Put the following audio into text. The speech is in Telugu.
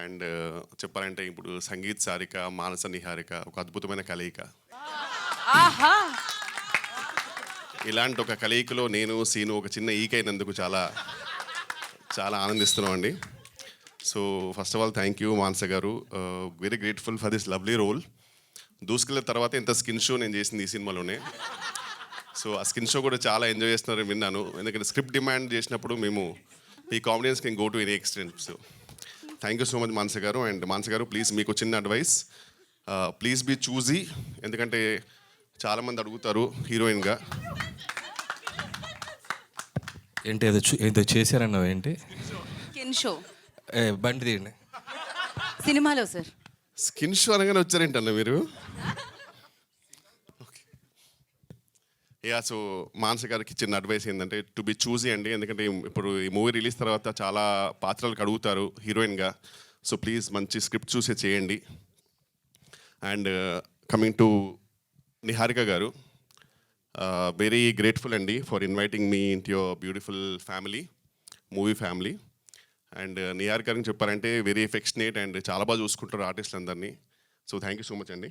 అండ్ చెప్పాలంటే ఇప్పుడు సంగీత్ సారిక, మానస నిహారిక ఒక అద్భుతమైన కలయిక. ఆహా! ఇలాంటి ఒక కలయికలో నేను, సీను ఒక చిన్న ఈకైనందుకు చాలా చాలా ఆనందిస్తున్నాం అండి. So first of all thank you Manasa గారు. Very grateful for this lovely role. దూసుకెళ్ళిన తర్వాత ఇంత స్కిన్ షో నేను చేసింది ఈ సినిమాలోనే. సో ఆ స్కిన్ షో కూడా చాలా ఎంజాయ్ చేస్తున్నారని విన్నాను. ఎందుకంటే స్క్రిప్ట్ డిమాండ్ చేసినప్పుడు మేము ఈ comedians can go to any extent. So thank you so much Manasa గారు. అండ్ మానస గారు ప్లీజ్ మీకు చిన్న అడ్వైస్, ప్లీజ్ బీ చూజీ. ఎందుకంటే చాలామంది అడుగుతారు హీరోయిన్గా. ఏంటి ఏదో చేశారన్నావు ఏంటి? స్కిన్ షో బండి తీయండి. సినిమాలో సార్. స్కిన్ షో అనగానే వచ్చారేంటన్న మీరు? యా, సో మానస గారికి చిన్న అడ్వైస్ ఏంటంటే టు బి చూజీ అండి. ఎందుకంటే ఇప్పుడు ఈ మూవీ రిలీజ్ తర్వాత చాలా పాత్రలకు అడుగుతారు హీరోయిన్గా. సో ప్లీజ్ మంచి స్క్రిప్ట్ చూసే చేయండి. అండ్ కమింగ్ టు నిహారిక గారు, వెరీ గ్రేట్ఫుల్ అండి ఫర్ ఇన్వైటింగ్ మీ ఇంట్ your beautiful family, movie family. And Niharika గారికి చెప్పారంటే వెరీ ఎఫెక్షనేట్ అండ్ చాలా బాగా చూసుకుంటారు ఆర్టిస్టులు అందరినీ. So thank you so much అండి.